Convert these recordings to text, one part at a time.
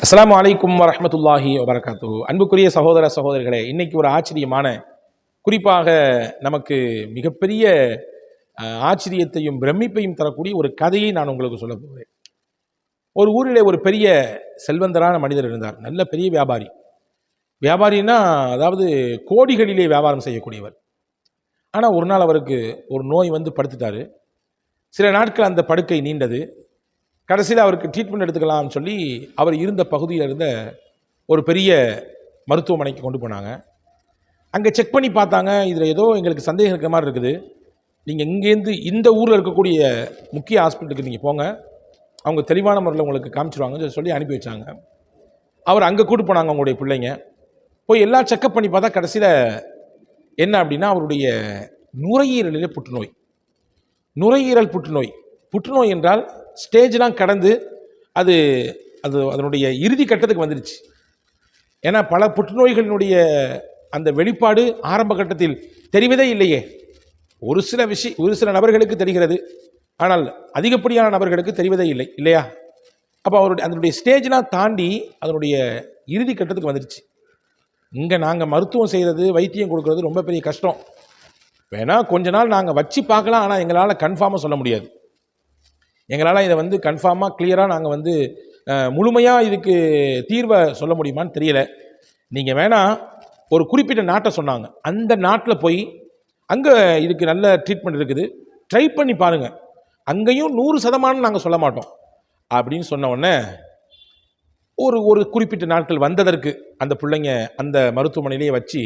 அஸ்ஸலாமு அலைக்கும் வரஹ்மத்துல்லாஹி வபரகாத்துஹு. அன்புக்குரிய சகோதர சகோதரிகளே, இன்னைக்கு ஒரு ஆச்சரியமான, குறிப்பாக நமக்கு மிகப்பெரிய ஆச்சரியத்தையும் பிரமிப்பையும் தரக்கூடிய ஒரு கதையை நான் உங்களுக்கு சொல்ல போகிறேன். ஒரு ஊரிலே ஒரு பெரிய செல்வந்தரான மனிதர் இருந்தார். நல்ல பெரிய வியாபாரி. வியாபாரின்னா அதாவது கோடிகளிலே வியாபாரம் செய்யக்கூடியவர். ஆனால் ஒரு நாள் அவருக்கு ஒரு நோய் வந்து படுத்துட்டாரு. சில நாட்கள் அந்த படுக்கை நீண்டது. கடைசியில் அவருக்கு ட்ரீட்மெண்ட் எடுத்துக்கலாம்னு சொல்லி அவர் இருந்த பகுதியில் இருந்த ஒரு பெரிய மருத்துவமனைக்கு கொண்டு போனாங்க. அங்கே செக் பண்ணி பார்த்தாங்க. இதில் ஏதோ எங்களுக்கு சந்தேகம் இருக்கிற மாதிரி இருக்குது. நீங்கள் இங்கேருந்து இந்த ஊரில் இருக்கக்கூடிய முக்கிய ஹாஸ்பிட்டலுக்கு நீங்கள் போங்க, அவங்க தெளிவான முறையில் உங்களுக்கு காமிச்சிருவாங்கன்னு சொல்லி அனுப்பி வச்சாங்க. அவர் அங்கே கூட்டு போனாங்க. அவங்களுடைய பிள்ளைங்க போய் எல்லாம் செக்கப் பண்ணி பார்த்தா கடைசியில் என்ன அப்படின்னா, அவருடைய நுரையீரலில் புற்றுநோய். நுரையீரல் புற்றுநோய். புற்றுநோய் என்றால் ஸ்டேஜ்லாம் கடந்து அது அது அதனுடைய இறுதி கட்டத்துக்கு வந்துடுச்சு. ஏன்னா பல புற்றுநோய்களினுடைய அந்த வெளிப்பாடு ஆரம்ப கட்டத்தில் தெரிவதே இல்லையே. ஒரு சில நபர்களுக்கு தெரிகிறது, ஆனால் அதிகப்படியான நபர்களுக்கு தெரிவதே இல்லை இல்லையா? அப்போ அதனுடைய ஸ்டேஜ்லாம் தாண்டி அதனுடைய இறுதி கட்டத்துக்கு வந்துடுச்சு. இங்கே நாங்கள் மருத்துவம் செய்கிறது, வைத்தியம் கொடுக்கறது ரொம்ப பெரிய கஷ்டம். வேணால் கொஞ்ச நாள் நாங்கள் வச்சு பார்க்கலாம், ஆனால் எங்களால் கன்ஃபார்மாக சொல்ல முடியாது. எங்களால் இதை வந்து கன்ஃபார்மாக கிளியராக நாங்கள் முழுமையாக இதுக்கு தீர்வை சொல்ல முடியுமான்னு தெரியலை. நீங்கள் வேணால் ஒரு குறிப்பிட்ட நாட்டை சொன்னாங்க, அந்த நாட்டில் போய் அங்கே இதுக்கு நல்ல ட்ரீட்மெண்ட் இருக்குது, ட்ரை பண்ணி பாருங்கள், அங்கேயும் 100% நாங்கள் சொல்ல மாட்டோம் அப்படின்னு சொன்ன உடனே ஒரு குறிப்பிட்ட நாட்கள் வந்ததற்கு அந்த பிள்ளைங்க அந்த மருத்துவமனையிலேயே வச்சு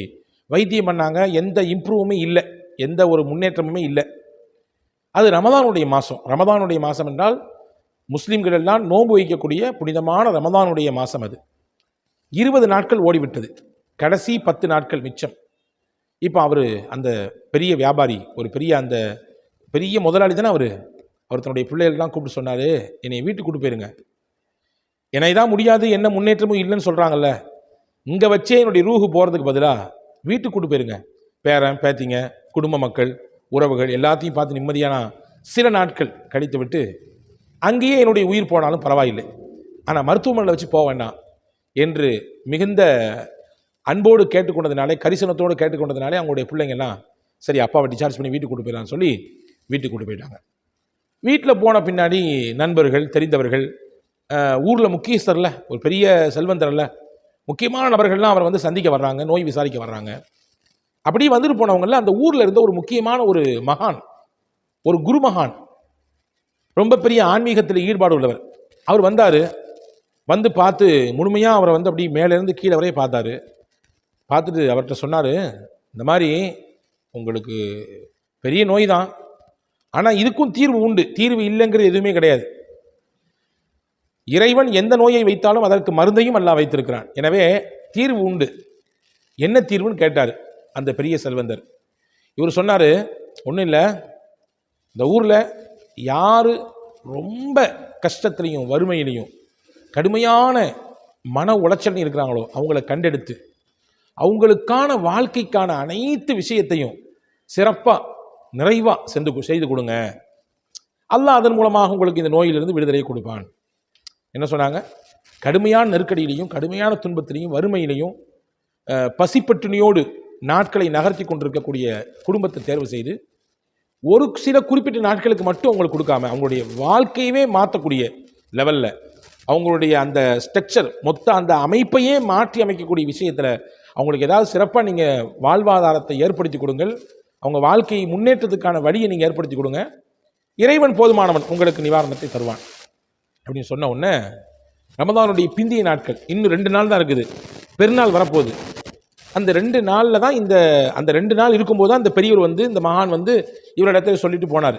வைத்தியம் பண்ணாங்க. எந்த இம்ப்ரூவுமே இல்லை, எந்த ஒரு முன்னேற்றமுமே இல்லை. அது ரமதானுடைய மாதம். ரமதானுடைய மாதம் என்றால் முஸ்லீம்கள் எல்லாம் நோன்பு வைக்கக்கூடிய புனிதமான ரமதானுடைய மாதம். அது 20 நாட்கள் ஓடிவிட்டது. கடைசி 10 நாட்கள் மிச்சம். இப்போ அவர் அந்த பெரிய வியாபாரி, ஒரு அந்த பெரிய முதலாளி தானே அவர் தன்னுடைய பிள்ளைகள்லாம் கூப்பிட்டு சொன்னார், என்னை வீட்டுக்கு கூப்பிட்டு போயிருங்க, என்னை தான் முடியாது, என்ன முன்னேற்றமும் இல்லைன்னு சொல்கிறாங்கல்ல, இங்கே வச்சே என்னுடைய ரூஹு போகிறதுக்கு பதிலாக வீட்டுக்கு கூப்பிட்டு போயிருங்க. பேரன் பேத்திங்க, குடும்ப மக்கள், உறவுகள் எல்லாத்தையும் பார்த்து நிம்மதியான சில நாட்கள் கழித்து விட்டு அங்கேயே என்னுடைய உயிர் போனாலும் பரவாயில்லை, ஆனால் மருத்துவமனையில் வச்சு போக வேண்டாம் என்று மிகுந்த அன்போடு கேட்டுக்கொண்டதுனாலே, கரிசனத்தோடு கேட்டுக்கொண்டதுனாலே அவங்களுடைய பிள்ளைங்கள்லாம் சரி அப்பாவை டிசார்ஜ் பண்ணி வீட்டுக்கு கூட்டு போயிடலான்னு சொல்லி வீட்டுக்கு கூட்டு போயிட்டாங்க. வீட்டில் போன பின்னாடி நண்பர்கள், தெரிந்தவர்கள், ஊரில் முக்கியஸ்தரில் ஒரு பெரிய செல்வந்தரில் முக்கியமான நபர்கள்லாம் அவரை சந்திக்க வர்றாங்க, நோய் விசாரிக்க வர்றாங்க. அப்படி வந்துட்டு போனவங்கள அந்த ஊரில் இருந்த ஒரு முக்கியமான ஒரு மகான், ஒரு குருமகான், ரொம்ப பெரிய ஆன்மீகத்தில் ஈடுபாடு உள்ளவர். அவர் வந்தார். வந்து பார்த்து முழுமையாக அவரை அப்படி மேலேருந்து கீழே வரையே பார்த்தாரு. பார்த்துட்டு அவர்கிட்ட சொன்னார், இந்த மாதிரி உங்களுக்கு பெரிய நோய் தான், ஆனால் இதுக்கும் தீர்வு உண்டு, தீர்வு இல்லைங்கிறது எதுவுமே கிடையாது. இறைவன் எந்த நோயை வைத்தாலும் அதற்கு மருந்தையும் அல்லாஹ் வைத்திருக்கிறான். எனவே தீர்வு உண்டு. என்ன தீர்வுன்னு கேட்டார் அந்த பெரிய செல்வந்தர். இவர் சொன்னார், ஒன்றும் இல்லை, இந்த ஊரில் யார் ரொம்ப கஷ்டத்துலையும் வறுமையிலையும் கடுமையான மன உளைச்சல் இருக்கிறாங்களோ அவங்கள கண்டெடுத்து அவங்களுக்கான வாழ்க்கைக்கான அனைத்து விஷயத்தையும் சிறப்பாக நிறைவாக செய்து கொடுங்க, அல்லாஹ் அதன் மூலமாக உங்களுக்கு இந்த நோயிலிருந்து விடுதலை கொடுப்பான். என்ன சொன்னாங்க? கடுமையான நெருக்கடியிலையும் கடுமையான துன்பத்திலையும் வறுமையிலையும் பசிப்பட்டினியோடு நாட்களை நகர்த்தி கொண்டிருக்கக்கூடிய குடும்பத்தை தேர்வு செய்து ஒரு சில குறிப்பிட்ட நாட்களுக்கு மட்டும் அவங்களுக்கு கொடுக்காம அவங்களுடைய வாழ்க்கையவே மாற்றக்கூடிய லெவலில் அவங்களுடைய அந்த ஸ்ட்ரக்சர், மொத்த அந்த அமைப்பையே மாற்றி அமைக்கக்கூடிய விஷயத்தில் அவங்களுக்கு ஏதாவது சிறப்பாக நீங்கள் வாழ்வாதாரத்தை ஏற்படுத்தி கொடுங்கள், அவங்க வாழ்க்கை முன்னேற்றத்துக்கான வழியை நீங்கள் ஏற்படுத்தி கொடுங்க, இறைவன் போதுமானவன் உங்களுக்கு நிவாரணத்தை தருவான் அப்படின்னு சொன்ன உடனே ரமதானுடைய பிந்திய நாட்கள் இன்னும் 2 நாள் தான் இருக்குது, பெருநாள் வரப்போகுது. அந்த 2 நாளில் தான் அந்த 2 நாள் இருக்கும்போது தான் இந்த பெரியவர் இந்த மகான் இவரிடத்தை சொல்லிட்டு போனார்.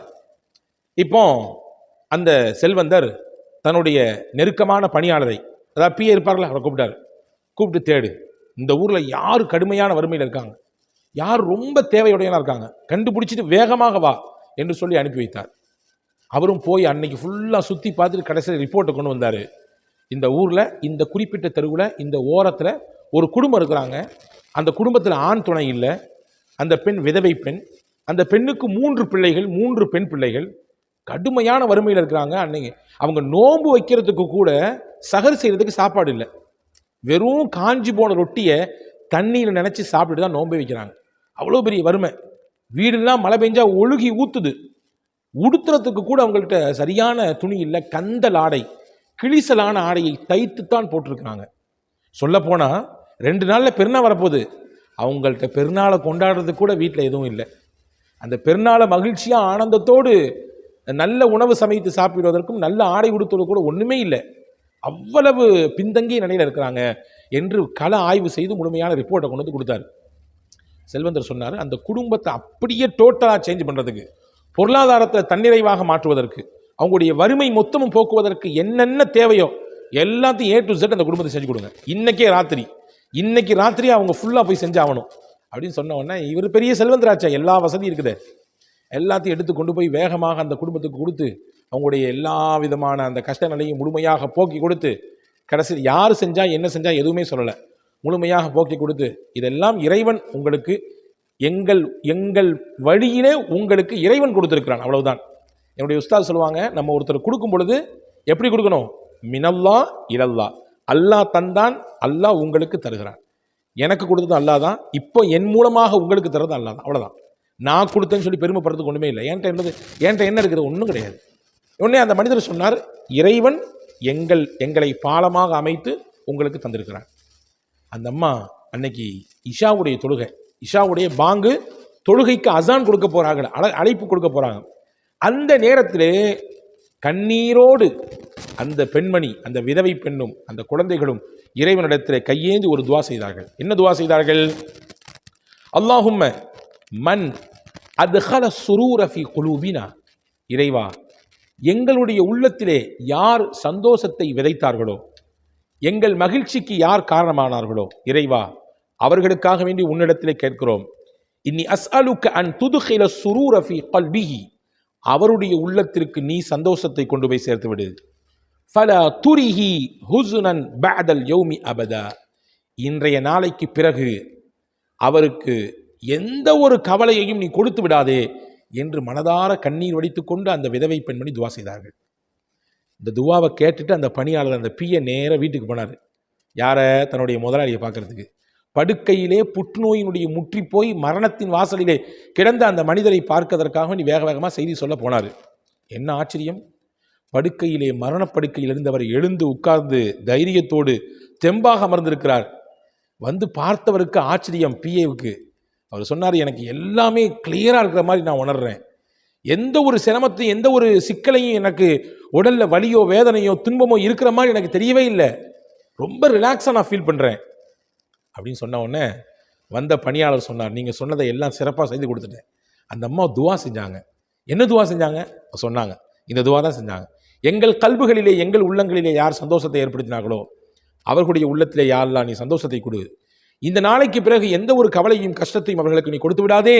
இப்போ அந்த செல்வந்தர் தன்னுடைய நெருக்கமான பணியாளரை, அதாவது பிஏ இருப்பார்களா, அவரை கூப்பிட்டு தேடு, இந்த ஊரில் யார் கடுமையான வறுமையில் இருக்காங்க, யார் ரொம்ப தேவையுடையனா இருக்காங்க, கண்டுபிடிச்சிட்டு வேகமாக வா என்று சொல்லி அனுப்பி வைத்தார். அவரும் போய் அன்னைக்கு ஃபுல்லாக சுற்றி பார்த்துட்டு கடைசியில் ரிப்போர்ட்டை கொண்டு வந்தார். இந்த ஊரில் இந்த குறிப்பிட்ட தெருவில் இந்த ஓரத்தில் ஒரு குடும்பம் இருக்கிறாங்க, அந்த குடும்பத்தில் ஆண் துணை இல்லை, அந்த பெண் விதவை பெண், அந்த பெண்ணுக்கு 3 பிள்ளைகள், 3 பெண் பிள்ளைகள், கடுமையான வறுமையில் இருக்கிறாங்க. அன்னைக்கு அவங்க நோன்பு வைக்கிறதுக்கு கூட சகர் செய்யறதுக்கு சாப்பாடு இல்லை. வெறும் காஞ்சி போன ரொட்டியை தண்ணியில் நினைச்சு சாப்பிட்டுட்டு தான் நோன்பு வைக்கிறாங்க. அவ்வளோ பெரிய வறுமை. வீடெல்லாம் மழை பெஞ்சா ஒழுகி ஊத்துது. உடுத்துறதுக்கு கூட அவங்கள்ட்ட சரியான துணி இல்லை. கந்தல் ஆடை, கிழிசலான ஆடையை தைத்துத்தான் போட்டிருக்கிறாங்க. சொல்ல போனா 2 நாளில் பெருநாள் வரப்போகுது. அவங்கள்ட்ட பெருநாளை கொண்டாடுறதுக்கு கூட வீட்டில் எதுவும் இல்லை. அந்த பெருநாளை மகிழ்ச்சியாக ஆனந்தத்தோடு நல்ல உணவு சமைத்து சாப்பிடுவதற்கும் நல்ல ஆடை உடுத்துவது கூட ஒன்றுமே இல்லை. அவ்வளவு பின்தங்கிய நிலையில் இருக்கிறாங்க என்று கள ஆய்வு செய்து முழுமையான ரிப்போர்ட்டை கொண்டு வந்து கொடுத்தாரு. செல்வந்தர் சொன்னார், அந்த குடும்பத்தை அப்படியே டோட்டலாக சேஞ்ச் பண்ணுறதுக்கு, பொருளாதாரத்தை தன்னிறைவாக மாற்றுவதற்கு, அவங்களுடைய வறுமை மொத்தமும் போக்குவதற்கு என்னென்ன தேவையோ எல்லாத்தையும் A to Z அந்த குடும்பத்தை செஞ்சு கொடுங்க. இன்னைக்கு ராத்திரி அவங்க ஃபுல்லாக போய் செஞ்சாகணும் அப்படின்னு சொன்ன உடனே, இவர் பெரிய செல்வந்தராச்சா, எல்லா வசதியும் இருக்குது, எல்லாத்தையும் எடுத்து கொண்டு போய் வேகமாக அந்த குடும்பத்துக்கு கொடுத்து அவங்களுடைய எல்லா விதமான அந்த கஷ்ட நிலையும் முழுமையாக போக்கி கொடுத்து, கடைசியில் யார் செஞ்சா என்ன செஞ்சா எதுவுமே சொல்லலை, முழுமையாக போக்கி கொடுத்து, இதெல்லாம் இறைவன் உங்களுக்கு எங்கள் வழியிலே உங்களுக்கு இறைவன் கொடுத்திருக்கிறான், அவ்வளவுதான். என்னுடைய உஸ்தாத் சொல்லுவாங்க, நம்ம ஒருத்தர் கொடுக்கும் பொழுது எப்படி கொடுக்கணும்? மினல்லா இலல்லா, அல்லாஹ் தந்தான், அல்லாஹ் உங்களுக்கு தருகிறான். எனக்கு கொடுத்தது அல்லாஹ் தான், இப்போ என் மூலமாக உங்களுக்கு தர்றது அல்லாஹ் தான், அவ்வளோதான். நான் கொடுத்தேன்னு சொல்லி பெருமைப்படுறதுக்கு ஒன்றுமே இல்லை. என்கிட்ட என்ன இருக்குது? ஒன்றும் கிடையாது. உடனே அந்த மனிதர் சொன்னார், இறைவன் எங்களை பாலமாக அமைத்து உங்களுக்கு தந்திருக்கிறான். அந்த அம்மா அன்னைக்கு இஷாவுடைய தொழுகை, இஷாவுடைய பாங்கு தொழுகைக்கு அசான் கொடுக்க போறாங்க, அழைப்பு கொடுக்க போறாங்க. அந்த நேரத்திலே கண்ணீரோடு அந்த பெண்மணி, அந்த விதவை பெண்ணும் அந்த குழந்தைகளும் இறைவனிடத்திலே கையேந்தி ஒரு துவா செய்தார்கள். என்ன துவா செய்தார்கள்? அல்லாஹும்ம மன் அத்கல சுரூர ஃபீ குலூபினா, இறைவா எங்களுடைய உள்ளத்திலே யார் சந்தோஷத்தை விதைத்தார்களோ, எங்கள் மகிழ்ச்சிக்கு யார் காரணமானார்களோ, இறைவா அவர்களுக்காக வேண்டி உன்னிடத்திலே கேட்கிறோம். இன்னி அஸ்அலுக அன் துத்கில சுரூர ஃபீ கல்பிஹி, அவருடைய உள்ளத்திற்கு நீ சந்தோஷத்தை கொண்டு போய் சேர்த்து விடு. ஃபலா துரிஹி ஹுஸ்னன் பஅதல் யௌமி அபதா, இன்றைய நாளைக்கு பிறகு அவருக்கு எந்த ஒரு கவலையையும் நீ கொடுத்து விடாதே என்று மனதார கண்ணீர் வடித்துக்கொண்டு அந்த விதவை பெண்மணி துவா செய்தார்கள். இந்த துவாவை கேட்டுட்டு அந்த பணியாளர், அந்த பிஏ நேர வீட்டுக்கு போனார். யாரை? தன்னுடைய முதலாளியை பார்க்கறதுக்கு. படுக்கையிலே புற்றுநோயினுடைய முற்றி போய் மரணத்தின் வாசலிலே கிடந்த அந்த மனிதரை பார்க்கதற்காக நீ வேக வேகமாக செய்தி சொல்ல போனார். என்ன ஆச்சரியம்! படுக்கையிலே, மரணப்படுக்கையில் இருந்தவர் எழுந்து உட்கார்ந்து தைரியத்தோடு தெம்பாக அமர்ந்திருக்கிறார். வந்து பார்த்தவருக்கு ஆச்சரியம். பிஏவுக்கு அவர் சொன்னார், எனக்கு எல்லாமே கிளியராக இருக்கிற மாதிரி நான் உணர்றேன், எந்த ஒரு சிரமத்தையும் எந்த ஒரு சிக்கலையும் எனக்கு உடல்ல வலியோ வேதனையோ துன்பமோ இருக்கிற மாதிரி எனக்கு தெரியவே இல்லை, ரொம்ப ரிலாக்ஸாக நான் ஃபீல் பண்ணுறேன் அப்படின்னு சொன்ன உடனே வந்த பணியாளர் சொன்னார், நீங்கள் சொன்னதை எல்லாம் சிறப்பாக செய்து கொடுத்துட்டேன். அந்த அம்மா துவா செஞ்சாங்க. என்ன துவா செஞ்சாங்க? சொன்னாங்க, இந்த துவா தான் செஞ்சாங்க. எங்கள் கல்புகளிலே, எங்கள் உள்ளங்களிலே யார் சந்தோஷத்தை ஏற்படுத்தினார்களோ அவர்களுடைய உள்ளத்திலே யாரெல்லாம் நீ சந்தோஷத்தை கொடு, இந்த நாளைக்கு பிறகு எந்த ஒரு கவலையும் கஷ்டத்தையும் அவர்களுக்கு நீ கொடுத்து விடாதே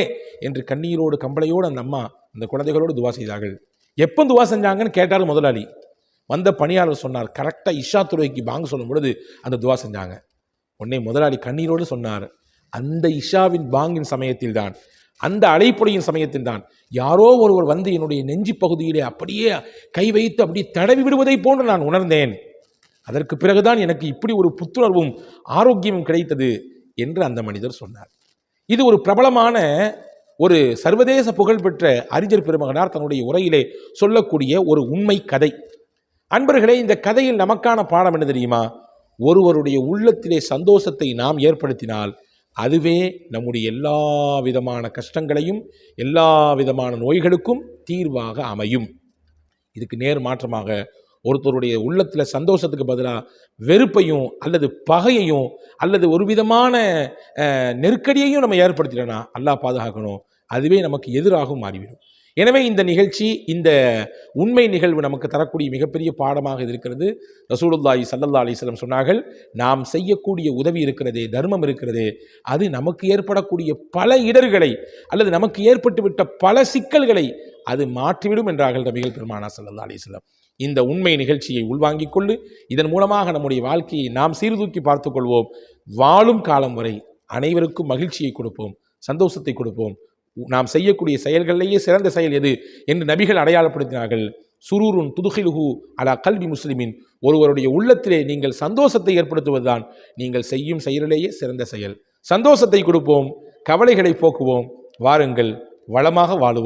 என்று கண்ணீரோடு கம்பளையோடு அந்த அம்மா அந்த குழந்தைகளோடு துவா செய்தார்கள். எப்போ துவா செஞ்சாங்கன்னு கேட்டார் முதலாளி. வந்த பணியாளர் சொன்னார், கரெக்டாக இஷா துறைக்கு பாங்க சொல்லும் பொழுது அந்த துவா செஞ்சாங்க. உடனே முதலாளி கண்ணீரோடு சொன்னார், அந்த இஷாவின் பாங்கின் சமயத்தில் தான், அந்த அழைப்புடையின் சமயத்தில் தான் யாரோ ஒருவர் வந்து என்னுடைய நெஞ்சி பகுதியிலே அப்படியே கை வைத்து அப்படியே தடவி விடுவதை போன்று நான் உணர்ந்தேன். அதற்கு பிறகுதான் எனக்கு இப்படி ஒரு புத்துணர்வும் ஆரோக்கியமும் கிடைத்தது என்று அந்த மனிதர் சொன்னார். இது ஒரு பிரபலமான ஒரு சர்வதேச புகழ்பெற்ற அறிஞர் பெருமகனார் தன்னுடைய உரையிலே சொல்லக்கூடிய ஒரு உண்மை கதை. அன்பர்களே, இந்த கதையில் நமக்கான பாடம் என்ன தெரியுமா? ஒருவருடைய உள்ளத்திலே சந்தோஷத்தை நாம் ஏற்படுத்தினால் அதுவே நம்முடைய எல்லா விதமான கஷ்டங்களையும் எல்லா விதமான நோய்களுக்கும் தீர்வாக அமையும். இதுக்கு நேர் மாற்றமாக ஒருத்தருடைய உள்ளத்தில் சந்தோஷத்துக்கு பதிலாக வெறுப்பையும் அல்லது பகையையும் அல்லது ஒரு விதமான நெருக்கடியையும் நம்ம ஏற்படுத்திட்டோம்னா அல்லாஹ் பாதுகாக்கணும், அதுவே நமக்கு எதிராகவும் மாறிவிடும். எனவே இந்த நிகழ்ச்சி, இந்த உண்மை நிகழ்வு நமக்கு தரக்கூடிய மிகப்பெரிய பாடமாக இருக்கிறது. ரசூலுல்லாஹி ஸல்லல்லாஹு அலைஹி வஸல்லம் சொன்னார்கள், நாம் செய்யக்கூடிய உதவி இருக்கிறதே, தர்மம் இருக்கிறதே, அது நமக்கு ஏற்படக்கூடிய பல இடர்களை அல்லது நமக்கு ஏற்பட்டுவிட்ட பல சிக்கல்களை அது மாற்றிவிடும் என்றார்கள் நபிகள் பெருமானார் ஸல்லல்லாஹு அலைஹி வஸல்லம். இந்த உண்மை நிகழ்ச்சியை உள்வாங்கிக் கொண்டு இதன் மூலமாக நம்முடைய வாழ்க்கையை நாம் சீர்தூக்கி பார்த்துக் கொள்வோம். வாழும் காலம் வரை அனைவருக்கும் மகிழ்ச்சியை கொடுப்போம், சந்தோஷத்தை கொடுப்போம். நாம் செய்யக்கூடிய செயல்களிலேயே சிறந்த செயல் எது என்று நபிகள் அடையாளப்படுத்தினார்கள். சுரூருன் துதுகிலுஹு அலா கல்வி முஸ்லிமின், ஒருவருடைய உள்ளத்திலே நீங்கள் சந்தோஷத்தை ஏற்படுத்துவதுதான் நீங்கள் செய்யும் செயலிலேயே சிறந்த செயல். சந்தோஷத்தை கொடுப்போம், கவலைகளை போக்குவோம், வாருங்கள் வளமாக வாழுவோம்.